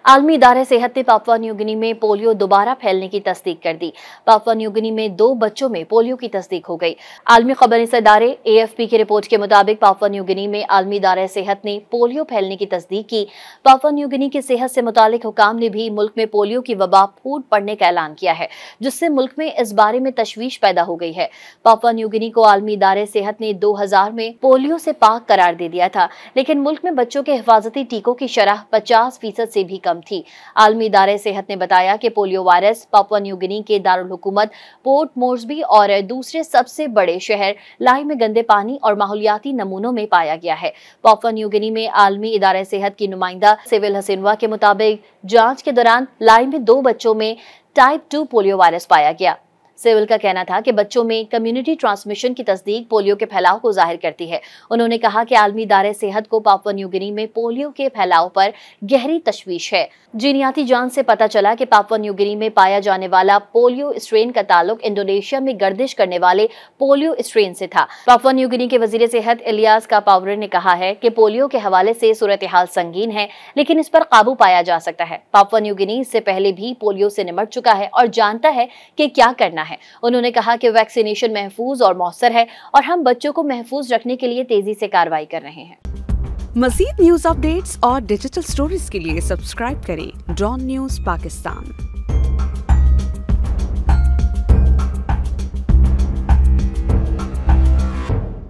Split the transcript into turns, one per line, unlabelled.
आलमी इदारे सेहत ने पापुआ न्यू गिनी में पोलियो दोबारा फैलने की तस्दीक कर दी। पापुआ न्यू गिनी में 2 बच्चों में पोलियो की तस्दीक हो गई। आलमी खबररसा इदारे AFP की रिपोर्ट के मुताबिक पापुआ न्यू गिनी में आलमी इदारे सेहत ने पोलियो फैलने की तस्दीक की। पापुआ न्यू गिनी की सेहत से मुतालिक हुकाम ने भी मुल्क में पोलियो की वबा फूट पड़ने का ऐलान किया है, जिससे मुल्क में इस बारे में तशवीश पैदा हो गई है। पापुआ न्यू गिनी को आलमी इदारे सेहत ने 2000 में पोलियो से पाक करार दे दिया था, लेकिन मुल्क में बच्चों के हिफाजती टीकों की शरह 50% से भी कम थी। आलमी इदारे सेहत ने बताया कि polio virus Papua New Guinea के दारुल हुकूमत पोर्ट मोर्सबी और दूसरे सबसे बड़े शहर लाई में गंदे पानी और माहौलियाती नमूनों में पाया गया है। पापुआ न्यू गिनी में आलमी इदारे सेहत की नुमाइंदा सिविल हसीनवा के मुताबिक जांच के दौरान लाई में 2 बच्चों में टाइप 2 पोलियो वायरस पाया गया। सिविल का कहना था कि बच्चों में कम्युनिटी ट्रांसमिशन की तस्दीक पोलियो के फैलाव को जाहिर करती है। उन्होंने कहा कि आलमी इदारे सेहत को पापुआ न्यू गिनी में पोलियो के फैलाव पर गहरी तशवीश है। जीनियाती जांच से पता चला कि पापुआ न्यू गिनी में पाया जाने वाला पोलियो स्ट्रेन का ताल्लुक इंडोनेशिया में गर्दिश करने वाले पोलियो स्ट्रेन से था। पापुआ न्यू गिनी के वजीर सेहत इलियास कापावरे ने कहा है कि पोलियो के हवाले से सूरत हाल संगीन है, लेकिन इस पर काबू पाया जा सकता है। पापुआ न्यू गिनी इससे पहले भी पोलियो से निमट चुका है और जानता है कि क्या करना है। उन्होंने कहा कि वैक्सीनेशन महफूज और मौसर है और हम बच्चों को महफूज रखने के लिए तेजी से कार्रवाई कर रहे हैं।
मज़ीद न्यूज़ अपडेट्स और डिजिटल स्टोरीज के लिए सब्सक्राइब करें डॉन न्यूज़ पाकिस्तान।